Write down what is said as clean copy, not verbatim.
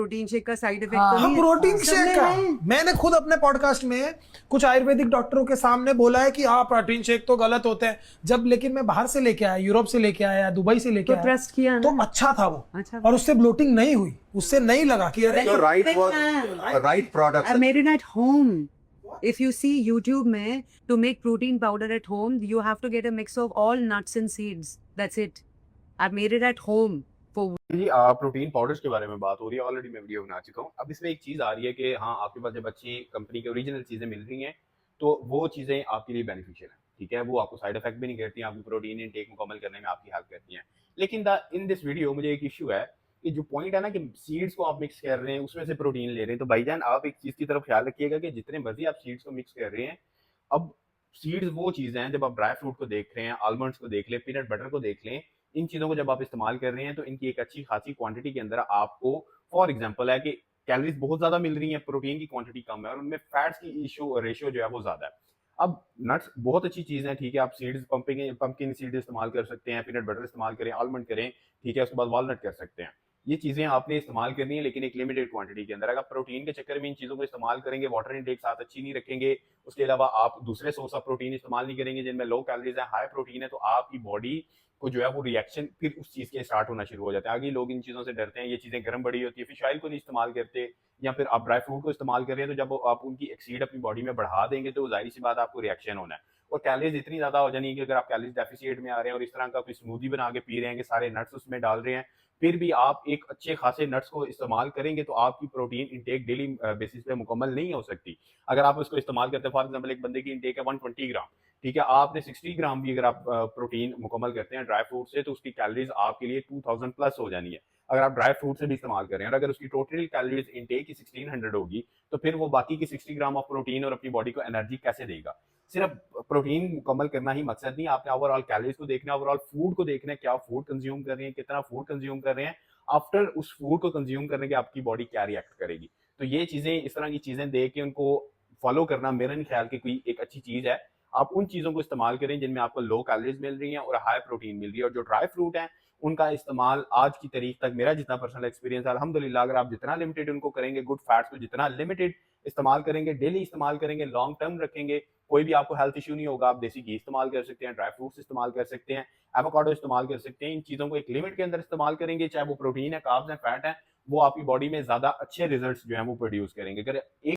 Protein shake का side effect हाँ, तो नहीं है? प्रोटीन सब शेक ले का रहे हैं। मैंने खुद अपने पॉडकास्ट में कुछ आयुर्वेदिक डॉक्टरों के सामने बोला है कि हाँ प्रोटीन शेक तो गलत होते हैं, जब लेकिन मैं बाहर से लेके आया, यूरोप से लेके आया, दुबई से लेके तो आया, ट्रस्ट किया तो ना। अच्छा था वो, अच्छा। और उससे ब्लोटिंग नहीं हुई, उससे नहीं लगा कि अरे So right product. I made it at home. If you see YouTube में, to make protein powder at home, you have to get a mix of all nuts and seeds. That's it. I made it at home. For ji protein powders के बारे में बात हो रही है, already मैं video बना चुका हूँ। अब इसमें एक चीज़ आ रही है कि हाँ आपके पास जब अच्छी कंपनी की ओरिजिनल चीज़ें मिल रही हैं तो वो चीज़ें आपके लिए बेनिफिशियल हैं, ठीक है, वो आपको साइड इफेक्ट भी नहीं करती हैं, आपकी प्रोटीन इनटेक मुकम्मल करने में आपकी हेल्प करती हैं। लेकिन इन दिस वीडियो मुझे एक इशू है कि जो पॉइंट है ना कि सीड्स को आप मिक्स कर रहे हैं उसमें से प्रोटीन ले रहे हैं, तो भाईजान आप एक चीज़ की तरफ ख्याल रखिएगा कि जितने मर्जी आप सीड्स को मिक्स कर रहे हैं, अब सीड्स वो चीज़ें हैं, जब आप ड्राई फ्रूट को देख रहे हैं, आलमंड्स को देख लें, पीनट बटर को देख लें, इन चीज़ों को जब आप इस्तेमाल कर रहे हैं तो इनकी एक अच्छी खासी क्वांटिटी के अंदर आपको, फॉर एग्जांपल है कि कैलोरीज बहुत ज़्यादा मिल रही हैं, प्रोटीन की क्वांटिटी कम है और उनमें फैट्स की रेशियो जो है वो ज़्यादा है। अब नट्स बहुत अच्छी चीज़ है, ठीक है, आप सीड्स पंपकिन सीड्स इस्तेमाल कर सकते हैं, पीनट बटर इस्तेमाल करें, आलमंड करें, ठीक है, उसके बाद वॉलनट कर सकते हैं। ये चीज़ें आपने इस्तेमाल करनी है लेकिन एक लिमिटेड क्वांटिटी के अंदर। अगर प्रोटीन के चक्कर में इन चीज़ों को इस्तेमाल करेंगे, वाटर इनटेक साथ अच्छी नहीं रखेंगे, उसके अलावा आप दूसरे सोर्स ऑफ प्रोटीन इस्तेमाल नहीं करेंगे जिनमें लो कैलोरीज है, हाई प्रोटीन है, तो आपकी बॉडी को जो है वो रिएक्शन फिर उस चीज़ के स्टार्ट होना शुरू हो जाता है। आगे लोग इन चीज़ों से डरते हैं, ये चीज़ें गर्म बड़ी होती है, फिश ऑयल को नहीं इस्तेमाल करते, या फिर आप ड्राई फ्रूट को इस्तेमाल कर रहे हैं, तो जब आप उनकी एक्सीड अपनी बॉडी में बढ़ा देंगे तो जाहिर सी बात आपको रिएक्शन होना है और कैलोरीज इतनी ज़्यादा हो जानी है कि अगर आप कैलोरीज डेफिसिट में आ रहे हैं और इस तरह का कोई स्मूदी बना के पी रहे हैं कि सारे नट्स उसमें डाल रहे हैं, फिर भी आप एक अच्छे खासे नट्स को इस्तेमाल करेंगे तो आपकी प्रोटीन इंटेक डेली बेसिस पे मुकम्मल नहीं हो सकती। अगर आप उसको इस्तेमाल करते हैं, फॉर एग्जांपल एक बंदे की इंटेक है 120 ग्राम, ठीक है, आपने 60 ग्राम भी अगर आप प्रोटीन मुकम्मल करते हैं ड्राई फ्रूट से तो उसकी कैलोरीज आपके लिए 2000 प्लस हो जानी है। अगर आप ड्राई फ्रूट से भी इस्तेमाल कर रहे हैं और अगर उसकी टोटल कैलोरीज इंटेक की 1600 होगी तो फिर वो बाकी की 60 ग्राम ऑफ प्रोटीन और अपनी बॉडी को एनर्जी कैसे देगा? सिर्फ प्रोटीन मुकम्मल करना ही मकसद नहीं, आपने ओवरऑल कैलोरीज को देखना है, ओवरऑल फूड को देखना है, क्या फूड कंज्यूम कर रहे हैं, कितना फूड कंज्यूम कर रहे हैं, आफ्टर उस फूड को कंज्यूम करने के आपकी बॉडी क्या रिएक्ट करेगी। तो ये चीजें, इस तरह की चीजें देख के उनको फॉलो करना मेरा नहीं ख्याल कि कोई एक अच्छी चीज है। आप उन चीजों को इस्तेमाल करें जिनमें आपको लो कैलोरीज मिल रही हैं और हाई प्रोटीन मिल रही है। और जो ड्राई फ्रूट है उनका इस्तेमाल आज की तारीख तक मेरा जितना पर्सनल एक्सपीरियंस है, अल्हम्दुलिल्लाह, अगर आप जितना लिमिटेड उनको करेंगे, गुड फैट्स को जितना लिमिटेड इस्तेमाल करेंगे, डेली इस्तेमाल करेंगे, लॉन्ग टर्म रखेंगे, कोई भी आपको हेल्थ इशू नहीं होगा। आप देसी घी इस्तेमाल कर सकते हैं, ड्राई फ्रूट्स इस्तेमाल कर सकते हैं, एवोकाडो इस्तेमाल कर सकते हैं। इन चीज़ों को एक लिमिट के अंदर इस्तेमाल करेंगे, चाहे वो प्रोटीन है, कार्ब्स है, फैट है, वो आपकी बॉडी में ज़्यादा अच्छे रिजल्ट्स जो हैं वो प्रोड्यूस करेंगे। अगर एक